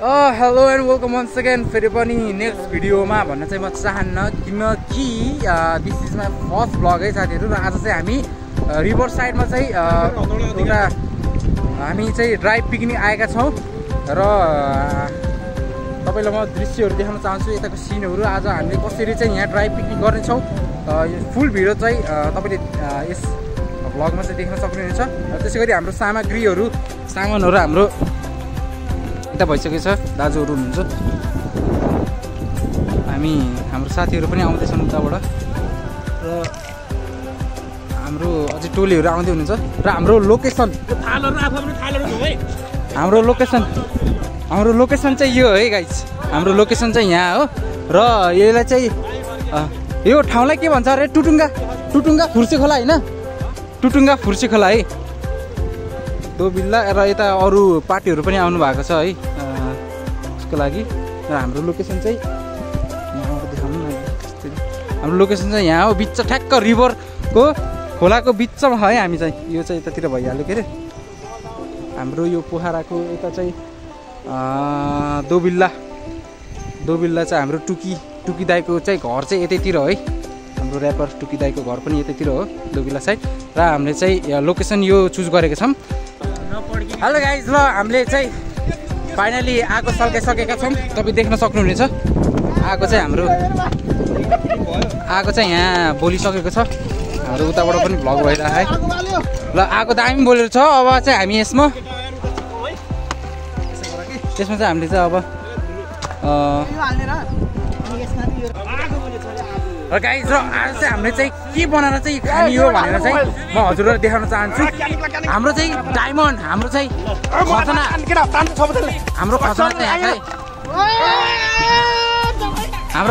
Hello and welcome once again फेरि पनि next भिडियोमा भन्न चाहिँ म चाहन्न किनकि this is my first vlog है साथीहरू। र आज चाहिँ हामी रिभर साइडमा चाहिँ एउटा हामी चाहिँ ड्राइभ पिकनिक आएका छौँ र तपाईँलाई म दृश्यहरू देखाउन चाहन्छु यताको सिनहरू। आज हामीले कसरी चाहिँ यहाँ ड्राइभ पिकनिक गर्नेछौँ फुल भिडियो चाहिँ तपाईँले यस भ्लगमा चाहिँ देख्न सक्नुहुनेछ। त्यसै गरी हाम्रो सामानहरू हाम्रो यता भइसकेको छ, दाजुहरू हुनुहुन्छ, हाम्रो साथीहरू पनि आउँदैछन् उताबाट र हाम्रो अझै टोलीहरू आउँदै हुनुहुन्छ। र हाम्रो लोकेसन चाहिँ यो है गाइस, हाम्रो लोकेसन चाहिँ यहाँ हो। र यसलाई चाहिँ यो ठाउँलाई के भन्छ अरे टुटुङ्गा फुर्सी खोला होइन, टुटुङ्गा फुर्सी खोला है दोबिल्ला। र यता अरू पार्टीहरू पनि आउनु भएको छ है उसको लागि। र हाम्रो लोकेसन चाहिँ यहाँबाट देखाउनु न, हाम्रो लोकेसन चाहिँ यहाँ हो, बिच ठ्याक्क रिभरको खोलाको बिचमा है हामी चाहिँ। यो चाहिँ यतातिर भइहाल्यो के अरे हाम्रो यो पोखराको यता चाहिँ दोबिल्ला चाहिँ हाम्रो टुकी दाईको चाहिँ घर चाहिँ यतैतिर है। हाम्रो ऱ्यापर टुकी दाईको घर पनि यतैतिर हो, दोबिल्ला साइड। र हामीले चाहिँ लोकेसन यो चुज गरेको छौँ। हेलो गाइज, ल हामीले चाहिँ फाइनली आगो सल्काइसकेका छौँ, तपाईँ देख्न सक्नुहुनेछ। आगो चाहिँ यहाँ बोलिसकेको छ, हाम्रो उताबाट पनि भ्लग भइरहेको है। ल आगो दामी बोलेर छ। अब चाहिँ हामी यसमा चाहिँ हामीले चाहिँ अब र गाइज र आज चाहिँ हामीले चाहिँ के बनाएर चाहिँ खाने हो भनेर चाहिँ म हजुरलाई देखाउन चाहन्छु। हाम्रो चाहिँ डायमन्ड, हाम्रो चाहिँ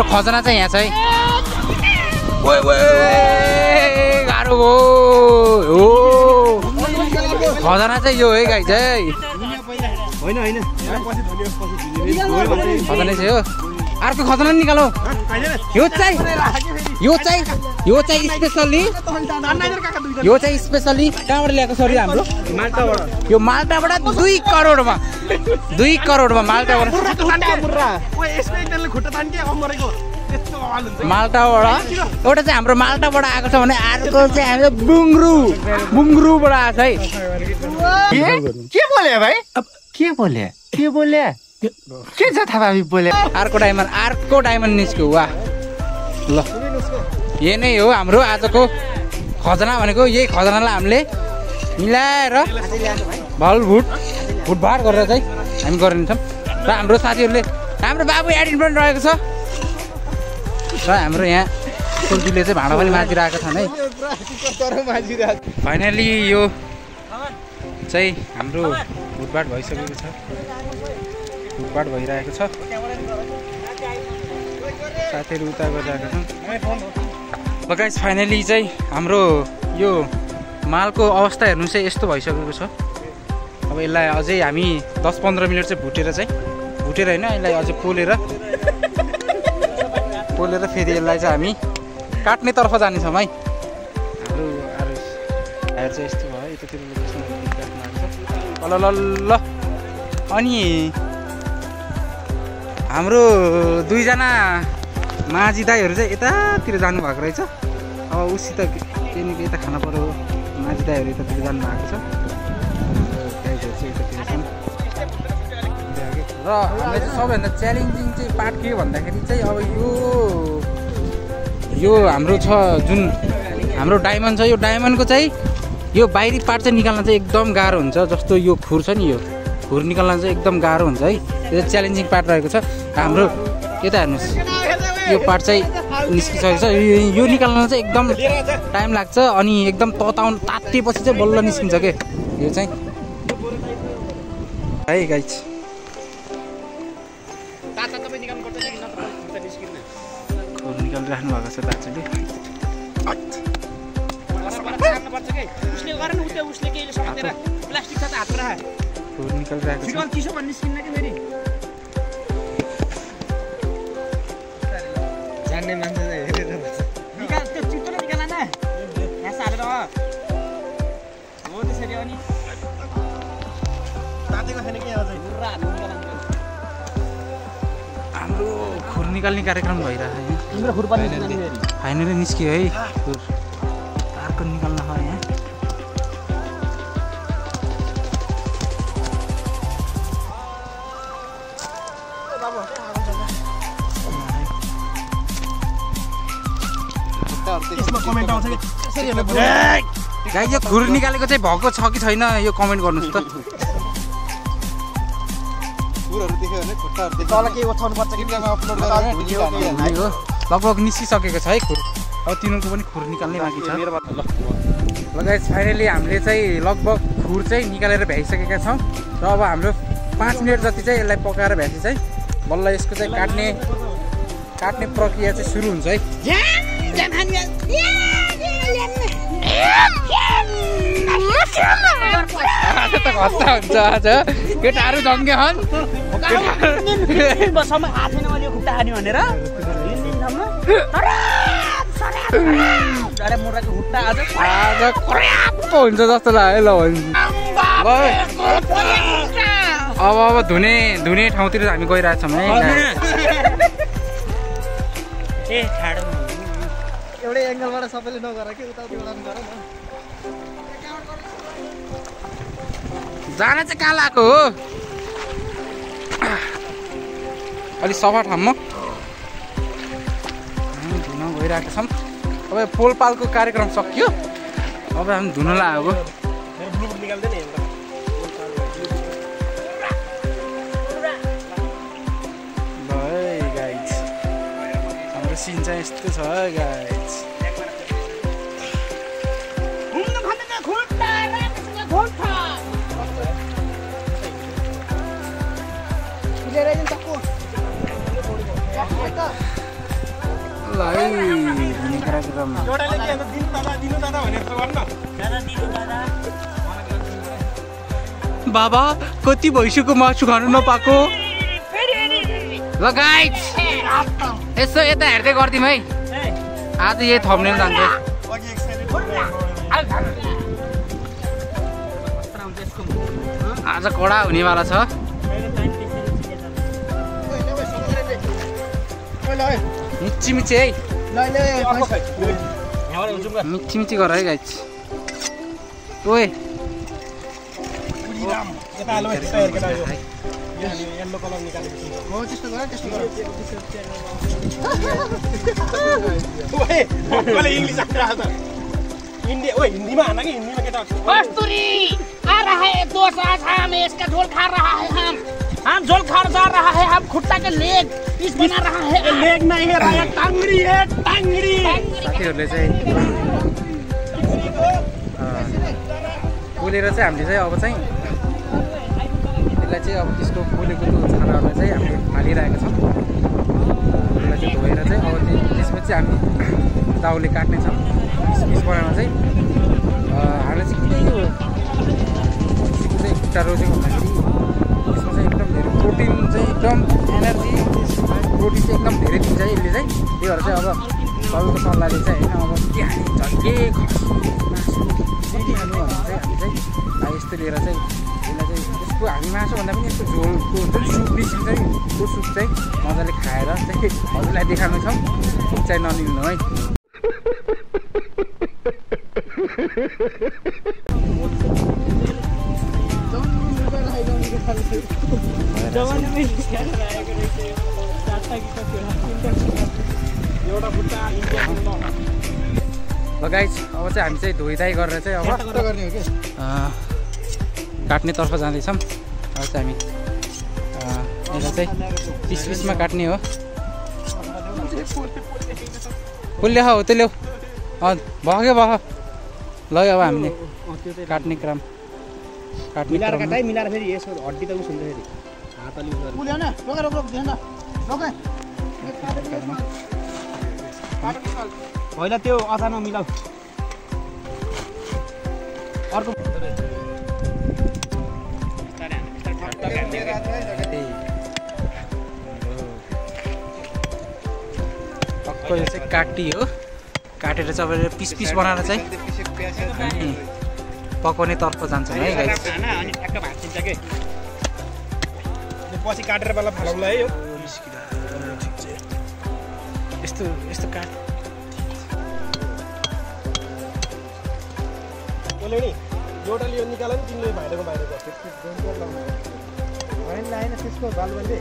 खजना चाहिँ यहाँ चाहिँ गाह्रो हो खजना चाहिँ यो है गाइज है, खजना चाहिँ हो। अर्को खजना निकालो, यो चाहिँ स्पेसली कहाँबाट ल्याएको सरी हाम्रो यो माल्टाबाट 2 करोडमा माल्टाबाट एउटा चाहिँ हाम्रो माल्टाबाट आएको छ भने अर्को चाहिँ हाम्रो बुङ्ग्रुबाट आएको है। के बोले भाइ, के बोले के छ थाहा बोले। अर्को डायमन्ड निस्क्यो। वाह, ल यही नै हो हाम्रो आजको खजना भनेको। यही खजनालाई हामीले मिलाएर भुटभाट गरेर चाहिँ हामी गरिन्छौँ। र हाम्रो साथीहरूले, हाम्रो बाबु एडिट पनि रहेको छ। र हाम्रो यहाँ सोल्टीले चाहिँ भाँडा पनि माझिरहेका छन् है। फाइनली यो चाहिँ हाम्रो भुटभाट भइसकेको छ, भुटभाट भइरहेको छ। साथीहरू उता गरिरहेका छन्। ल गाइस फाइनली चाहिँ हाम्रो यो मालको अवस्था हेर्नु चाहिँ यस्तो भइसकेको छ। अब यसलाई अझै हामी 10-15 मिनट चाहिँ भुटेर होइन, यसलाई अझै पोलेर फेरि यसलाई चाहिँ हामी काट्नेतर्फ जानेछौँ है। हाम्रो हेयर चाहिँ यस्तो भयो, यतातिर ल। अनि हाम्रो 2 जना माझी दाईहरू चाहिँ यतातिर जानुभएको रहेछ। अब उसित केही न केही त खाना पर्यो, माझी दाईहरू यतातिर जानुभएको छ। र हामीलाई चाहिँ सबैभन्दा च्यालेन्जिङ चाहिँ पार्ट के भन्दाखेरि चाहिँ अब यो हाम्रो छ जुन हाम्रो डायमन्ड छ, यो डायमन्डको चाहिँ यो बाहिरी पार्ट चाहिँ निकाल्न चाहिँ एकदम गाह्रो हुन्छ। जस्तो यो खुर छ नि, यो खुर निकाल्न चाहिँ एकदम गाह्रो हुन्छ है। यो च्यालेन्जिङ पार्ट रहेको छ। हाम्रो यता हेर्नुहोस्, यो पार्ट चाहिँ निस्किसकेको छ। यो निकाल्न चाहिँ एकदम टाइम लाग्छ। अनि एकदम तात्तिएपछि चाहिँ बल्ल निस्किन्छ के यो चाहिँ है गाइज। खुर निकालिराख्नु भएको छ दाजुले। खुर निकालिरहेको छ। जान्ने मान्छे हेरेर निकाल, त्यो चित्तो निकाल न यहाँ सारेर हो त्यसरी। अनि तातेको छैन के अझै पुरा निकाल्नु हाम्रो खुर निकाल्ने कार्यक्रम भइरहेको छ यहाँ। फाइनली निस्क्यो है खुर। तारको निकाल्न हो यहाँ। गाई यो खुर निकालेको चाहिँ भएको छ कि छैन यो कमेन्ट गर्नुहोस् त। लगभग निस्किसकेको छ है खुर। अब तिनीहरूको पनि खुर निकाल्नै बाँकी छ। ल गाइस फाइनली हामीले चाहिँ लगभग खुर चाहिँ निकालेर भ्याइसकेका छौँ र अब हाम्रो 5 मिनट जति चाहिँ यसलाई पकाएर भ्याएपछि चाहिँ बल्ल यसको चाहिँ काट्ने प्रक्रिया चाहिँ सुरु हुन्छ है। आज त खस्ता हुन्छ आज केटाहरू जङ्गे हन्। आज हुन्छ जस्तो लाग्यो ल अब धुने ठाउँतिर हामी गइरहेछौँ है। एउटै एङ्गलबाट सबैले नगर कि उताउति गर न। जान चाहिँ कहाँ लगाएको हो? अलि सफा ठाउँमा धुन गइरहेको छौँ। अब पोलपालको कार्यक्रम सकियो। अब हामी धुन लागेको। हाम्रो सिन चाहिँ यस्तो छ गाइस। बाबा कति भइसक्यो मासु खानु नपाएको। ल गाइस यसो यता हेर्दै गर्दिम है। आज यही थप्नेल जान्छ। आज कडा हुनेवाला छ। मिची मिची है। मिची मिची गर है गाइस। ओए हिन्दीमा हाना कि हिन्दीमा केटा कस्तूरी आ रहा है दोस्त आज हम इसका झोल खा रहा है। हम झोल खा जा रहा है। हम खुट्टा के लेग पीस बना रहा है। लेग नहीं है राया टांगड़ी है टांगड़ी। साथीहरूले चाहिँ पोलेर चाहिँ हामीले चाहिँ अब चाहिँ यसलाई चाहिँ अब त्यसको पोलेको छानाहरूलाई चाहिँ हामीले फालिरहेका छौँ। यसलाई चाहिँ धोएर चाहिँ अब त्यसपछि हामी दाउले काट्नेछौँ। पिस बनाउन चाहिँ हामीले चाहिँ किन यो चाहिँ खुट्टा रोजेको भन्दाखेरि यसमा चाहिँ एकदम धेरै प्रोटिन चाहिँ एकदम एनर्जी प्रोटिन चाहिँ एकदम धेरै दिन्छ यसले चाहिँ। त्यही भएर चाहिँ अब सबैको सल्लाहले चाहिँ होइन अब के हाल्ने झन्के मासु कति हाल्नु भने चाहिँ हामी चाहिँ यस्तो लिएर चाहिँ यसलाई चाहिँ यसको हामी मासुभन्दा पनि यस्तो झोलको हुन्छ नि सुप निस्किन्छ नि त्यो सुप चाहिँ मजाले खाएर चाहिँ हजुरलाई देखाउनेछौँ। सुप चाहिँ नलिनु है। ल गाइस अब चाहिँ हामी चाहिँ धोइधाइ गरेर चाहिँ अब काट्नेतर्फ जाँदैछौँ। अब चाहिँ हामी यसलाई चाहिँ पिस पिसमा काट्ने हो। पुल्ले हो त्यो ल्याऊ भयो भयो ल अब हामीले काट्ने क्रम मिलाएर फेरि यसो हड्डी त उस हुन्छ फेरि हात अलि पुल्यो न रोक पहिला त्यो अचारमा मिलाऊ। अर्को टक्क यो चाहिँ काटी हो। काटेर चाहिँ अब पिस पिस बनाएर चाहिँ पकाउने तर्फ जान्छौँ है गाइस। पछि काटेर बेला फालौँला है यो यस्तो यस्तो काट बोले नि एउटा लियो निकाल नि तिमीले भाइरको बाहिरको होइन लाएन त्यसको बालबलले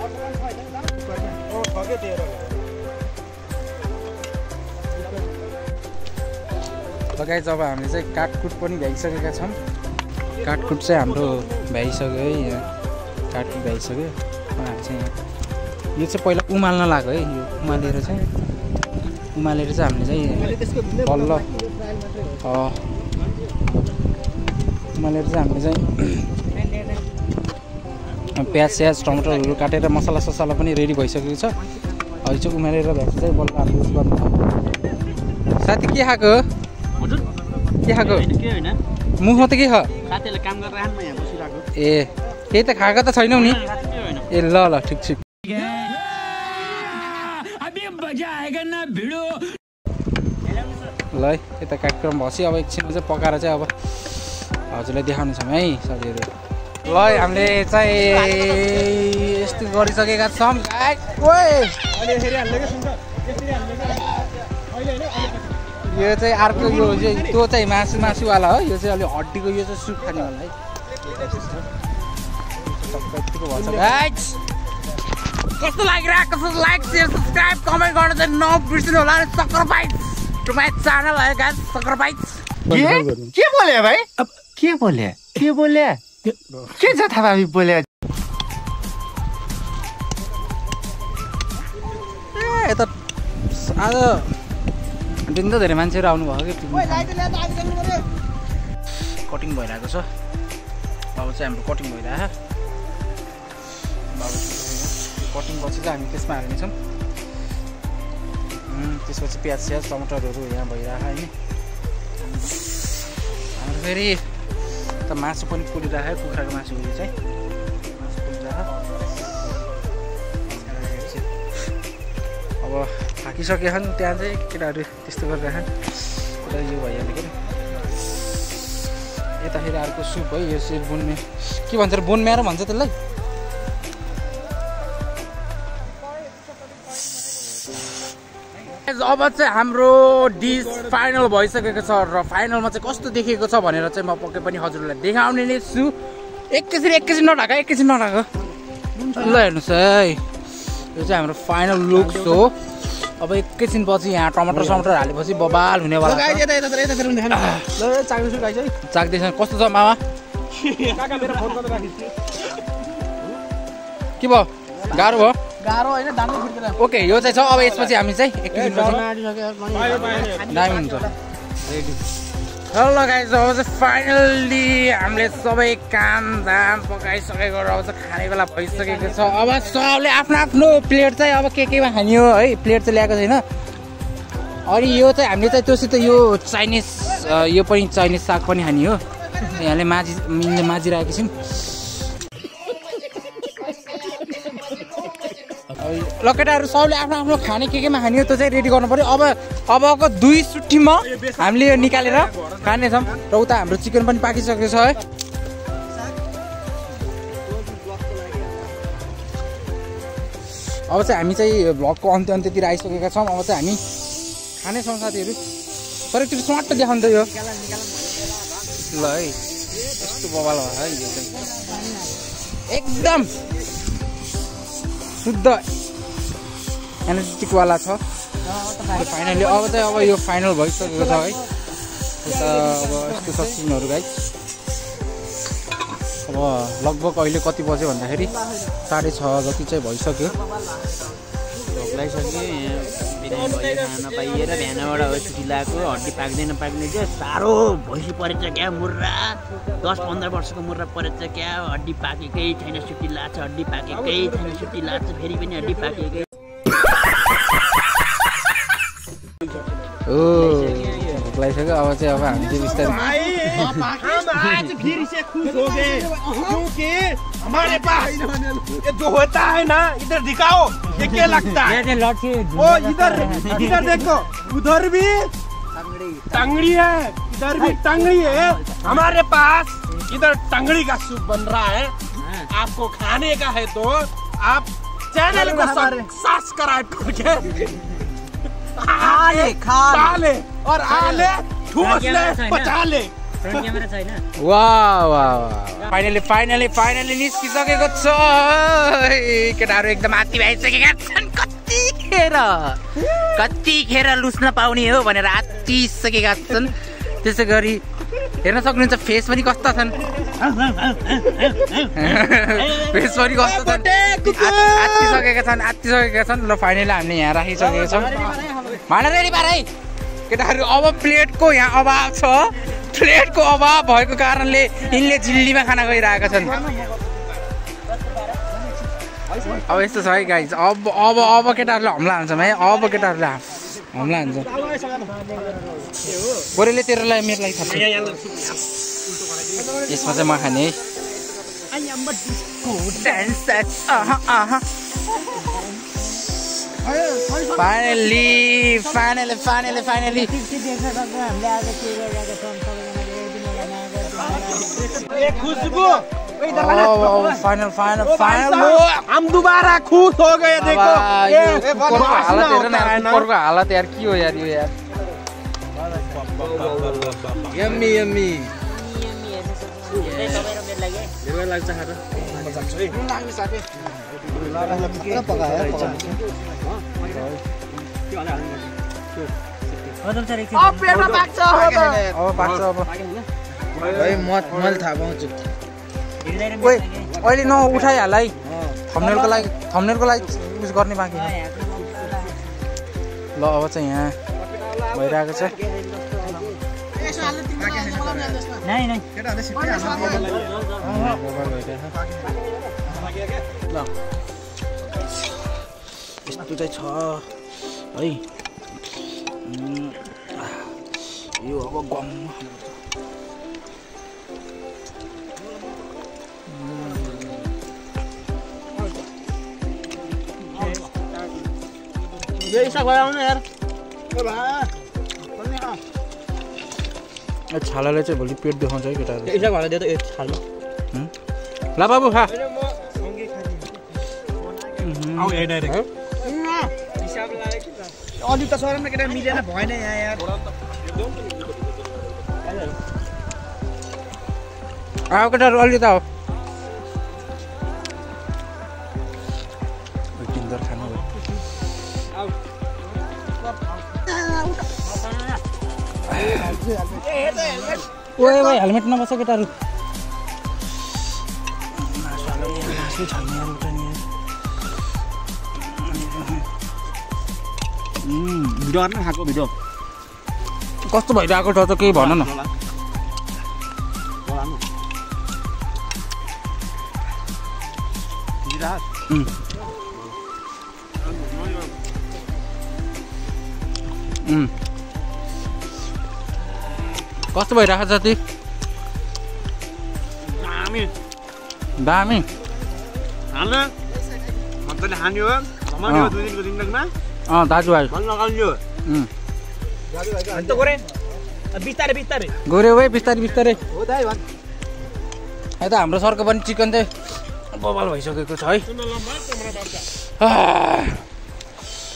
ठगे 13 लगाइ जब हामीले चाहिँ काटकुट पनि भ्याइसकेका छौँ काटकुट चाहिँ हाम्रो भ्याइसक्यो है यहाँ काटकुट भ्याइसक्यो हामी चाहिँ यो चाहिँ पहिला उमाल्न लाग्यो है यो उमालेर चाहिँ हामीले चाहिँ बल्ल उमालेर चाहिँ हामीले चाहिँ प्याज स्याज टमाटरहरू काटेर मसला ससला पनि रेडी भइसकेको छ अहिले चाहिँ उमालेर भ्याएको चाहिँ बल्ल हामीले युज गर्नु साथी के खाएको के खाएको मुखमा त के ख साथीले काम गरेर म यहाँ बसिरहेको ए केही त खाएको त छैनौ नि ए ल ल ठिक छ ल है यता कार्यक्रम भएपछि अब एकछिनमा चाहिँ पकाएर चाहिँ अब हजुरलाई देखाउने छौँ है साथीहरू ल हामीले चाहिँ यस्तो गरिसकेका छौँ यो चाहिँ अर्को यो त्यो चाहिँ मासुवाला हो यो चाहिँ अलिक हड्डीको यो चाहिँ सुप खानेवाला है कस्तो लागिरहेको छ लाइक शेयर सब्सक्राइब कमेन्ट गर्न चाहिँ नबिर्सिनु होला सक्कर बाइट्स टु माई च्यानल है गाइस सक्कर बाइट्स के बोले भाइ अब के बोले के छ थाहा भाइ बोले यता आज दिन त धेरै मान्छेहरू आउनुभयो कि कटिङ भइरहेको छ अब चाहिँ हाम्रो कटिङ भइरहेको कटिङ पछि चाहिँ हामी त्यसमा हाल्नेछौँ त्यसपछि प्याज स्याज टमाटरहरू यहाँ भइरहेको होइन हाम्रो फेरि त मासु पनि पोलिरहेको कुखुराको मासु यो चाहिँ मासु पोलिरहेको अब थाकिसकेको छन् त्यहाँ चाहिँ केटाहरू त्यस्तो गरिरहेको यता यो भइहाल्यो कि यता फेरि अर्को सुप है यो चाहिँ बोनमे के भन्छ र बोनम्यारो भन्छ त्यसलाई अब चाहिँ हाम्रो डिस फाइनल भइसकेको छ र फाइनलमा चाहिँ कस्तो देखेको छ भनेर चाहिँ म पक्कै पनि हजुरलाई देखाउने नै छु एकैछिन नढाका ल हेर्नुहोस् है यो चाहिँ हाम्रो फाइनल लुक्स हो अब एकैछिन पछि यहाँ टमाटर हालेपछि बबाल हुनेवाला चाख्दैछ कस्तो छ मामा के भयो गाह्रो भयो ओके यो चाहिँ छ अब यसपछि हामी चाहिँ एकैछिन दामी हुन्छ ल गाइस अब चाहिँ फाइनल्ली हामीले सबै काम धाम पकाइसकेको र अब चाहिँ खाने बेला भइसकेको छ अब सबले आफ्नो प्लेट चाहिँ अब केमा खाने हो है प्लेट चाहिँ ल्याएको छैन अनि यो चाहिँ हामीले चाहिँ त्योसित यो चाइनिज यो पनि चाइनिज साग पनि खाने हो यहाँले माझिरहेको छौँ ल केटाहरू सबले आफ्नो खाने केमा खाने हो त्यो चाहिँ रेडी गर्नु पर्यो अबको 2 सुट्टीमा हामीले यो निकालेर खानेछौँ र उता हाम्रो चिकन पनि पाकिसकेको छ है अब चाहिँ हामी चाहिँ भ्लगको अन्त्यतिर आइसकेका छौँ अब चाहिँ हामी खानेछौँ साथीहरू तर एकचोटि स्वाट देखाउनु त यो ल है यस्तो बवाल भयो है यो चाहिँ एकदम शुद्ध एनर्जेटिकवाला छ फाइनली अब चाहिँ अब यो फाइनल भइसकेको छ है यता अब यस्तो छ सिनहरू गाइस अब लगभग अहिले कति बज्यो भन्दाखेरि 6:30 जति चाहिँ भइसक्यो भोक लागिसक्यो बिरामी भयो खान पाइएर बिहानबाट अब छुट्टी लगाएको हड्डी पाक्दैन पाक्ने चाहिँ साह्रो भैँसी परेछ क्या मुर्रा 10-15 वर्षको मुर्रा परेछ क्या हड्डी पाकेकै छैन छुट्टी लाग्छ हड्डी पाकेकै छैन छुट्टी लाग्छ फेरि पनि हड्डी पाकेकै भोक लागिसक्यो अब चाहिँ अब हामी चाहिँ बिस्तारै आज फिर से खुश हो गए क्योंकि हमारे पास ये जो होता है ना इधर दिखाओ ये क्या लगता है वो इधर देखो उधर भी टंगड़ी है इधर भी टंगड़ी है हमारे पास इधर टंगड़ी का सूप बन रहा है आपको खाने का है तो आप चैनल को सब्सक्राइब करके खाले और आले ठूस ले पचा ले वाह फाइनली निस्किसकेको छ केटाहरू एकदम आत्ति भइसकेका छन् कतिखेर लुस्न पाउने हो भनेर आत्तिसकेका छन् त्यसै गरी हेर्न सक्नुहुन्छ फेस पनि कस्ता छन् फेस पनि कस्तो छन् आत्तिसकेका छन् ल फाइनली हामीले यहाँ राखिसकेका छौँ भाँडा रेडी पार है केटाहरू अब प्लेटको यहाँ अभाव छ प्लेटको अभाव भएको कारणले यिनले झिल्लीमा खाना गइरहेका छन् अब यस्तो छ है गाइज अब केटाहरूले हमला हान्छ है अब केटाहरूले हमला हान्छ गोरेले तेरोलाई मेरो लागि थाप्छ यसमा चाहिँ म खाने है फाइनली खुशबू फाइनल हम दोबारा खुश हो गए देखो कुकुरको हालत यार के हो यार यो यार यम्मी मैले थाहा पाउँछु अहिले नउठाइहाल है थम्बनेलको लागि उस गर्ने बाँकी ल अब चाहिँ यहाँ भइरहेको छ यस्तो चाहिँ छ है यो अब गम छालाले चाहिँ भोलि पेट देखाउँछ है केटाहरू ल बाबु खा अलि त सरम केटा मिलेन भएन यहाँ यार केटाहरू अलि त हो खानु ओए हेलमेट नबस्छ केटाहरू भिडियो कस्तो भइरहेको छ त केही भन न कस्तो भइरहेको छ ती दामी दाजुभाइ गऱ्यो है बिस्तारै यता हाम्रो सरको पनि चिकन चाहिँ बबाल भइसकेको छ है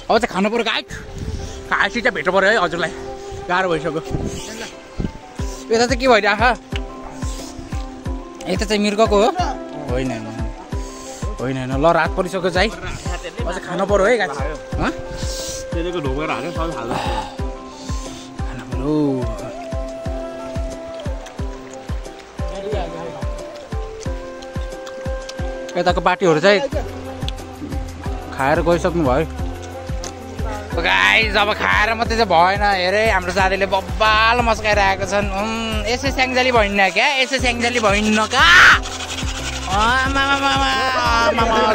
अब चाहिँ खानु पर्यो खाएपछि चाहिँ भेट्नु पर्यो है हजुरलाई गाह्रो भइसक्यो यता चाहिँ के भइरहेको यता चाहिँ मिर्गको हो होइन ल रात परिसक्यो चाहिँ अझ खानु पर्यो है खानु पर्यो यताको पार्टीहरू चाहिँ खाएर गइसक्नु भयो गाइस अब खाएर मात्रै चाहिँ भएन हेरे हाम्रो साथीले बब्बाल मस्काइरहेको छन् यसै स्याङ्जाली भइन्न क्या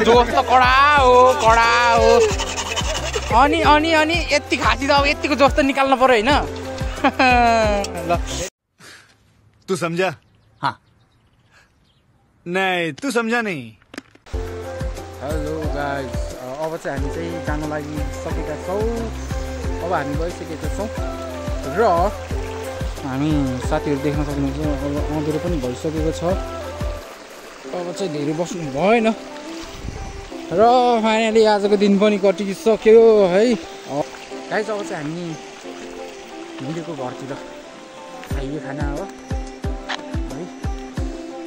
जोस त कडा हो अनि यति खासी त अब यतिको जोस त निकाल्नु पर्यो होइन ल तू समझा हाँ नहीं तू समझा नहीं हेलो गाइस अब चाहिँ हामी चाहिँ जान लागि सकेका छौँ अब हामी गइसकेका छौँ र हामी साथीहरू देख्न सक्नुहुन्छ अब अँधेरो पनि भइसकेको छ अब चाहिँ धेरै बस्नु भएन र फाइनली आजको दिन पनि कटिसक्यो है गाइस अब चाहिँ हामी मिलेको घरतिर खाइयो खाना हो है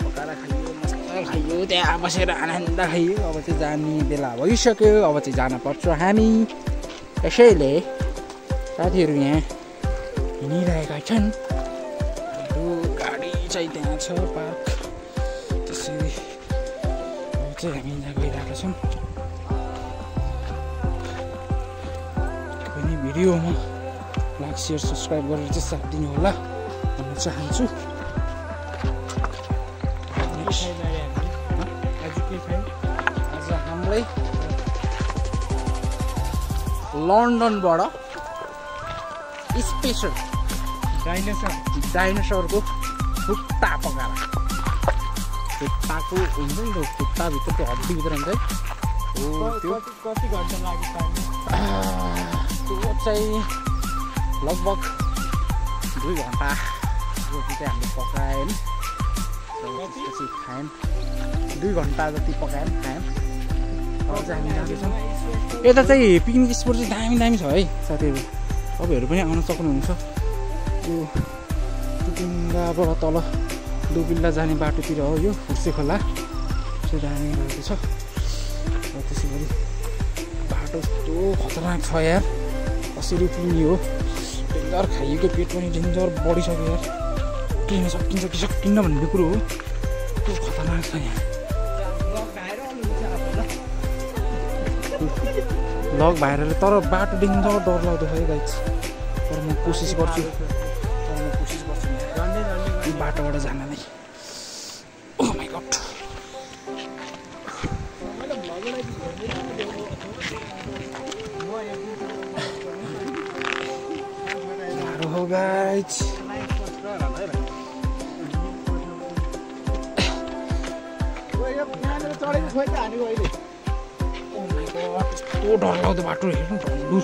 पकाएर खाइयो मस्त खाइयो त्यहाँ बसेर आनन्द खाइयो अब चाहिँ जाने बेला भइसक्यो अब चाहिँ जान पर्छ हामी यसैले साथीहरू यहाँ हिँडिरहेका छन् गाडी चाहिँ त्यहाँ छ पार्क त्यसरी अब चाहिँ हामी यहाँ गइरहेका छौँ पनि भिडियोमा लाइक सेयर सब्सक्राइब गरेर चाहिँ साथ दिनु होला भन्न चाहन्छु आज हामीलाई लन्डनबाट स्पेसल डाइनोसरको खुट्टा पकाएर खुट्टाको हुन्छ नि त्यो खुट्टाभित्रको हड्डीभित्र हुन्छ त्यो चाहिँ लगभग 2 घन्टा रोटी चाहिँ हामीले पकायौँ त्यसपछि खायौँ 2 घन्टा जति पकायौँ खायौँ अब चाहिँ हामी जाँदैछौँ यता चाहिँ पिकनिक स्पोट चाहिँ दामी छ है साथीहरू तपाईँहरू पनि आउन सक्नुहुन्छ यो टुटुङ्गाबाट तल डोबिल्ला जाने बाटोतिर हो यो फुर्से खोला चाहिँ दामी रहेको छ र त्यसै गरी बाटो यस्तो खतरनाक छ यार कसरी पुग्ने हो डेन्जर खाइएको पेट पनि डेन्जर बढिसक्यो यार किन सकिन्छ कि सकिन्न भन्ने कुरो हो त्यो खतरनाक छ यहाँ लग भाइरले तर बाटो डेन्जर डर लाग्दो छ है गाइस तर म कोसिस गर्छु यो बाटोबाट जान नै ओ माइ गॉड हो गाइस यस्तो डरलाग्दो बाटो हेर्नु ढल्डुर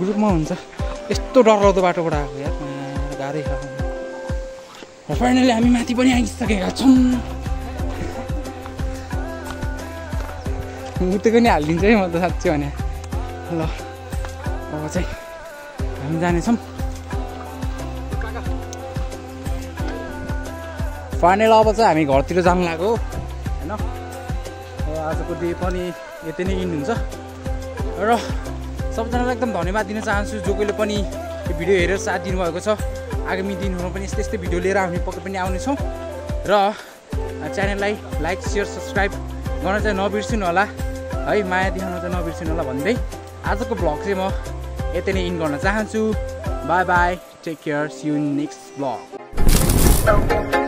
ग्रुपमा हुन्छ यस्तो डरलाग्दो बाटोबाट आएको यार गाह्रै छ फाइनली हामी माथि पनि आइसकेका छौँ मुतेको नि हालिदिन्छ है म त साँच्चै भने ल अब चाहिँ हामी जानेछौँ फाइनल अब चाहिँ हामी घरतिर जानु लाग्यो होइन आजको डे पनि यति नै इन्ड हुन्छ र सबैजनालाई एकदम धन्यवाद दिन चाहन्छु जो कोहीले पनि यो भिडियो हेरेर साथ दिनुभएको छ आगामी दिनहरूमा पनि यस्तै भिडियो लिएर हामी पक्कै पनि आउनेछौँ र च्यानललाई लाइक सेयर सब्सक्राइब गर्न चाहिँ नबिर्सिनु होला है माया देखाउन चाहिँ नबिर्सिनु होला भन्दै आजको भ्लग चाहिँ म यति नै इन्ड गर्न चाहन्छु bye bye take care see you next vlog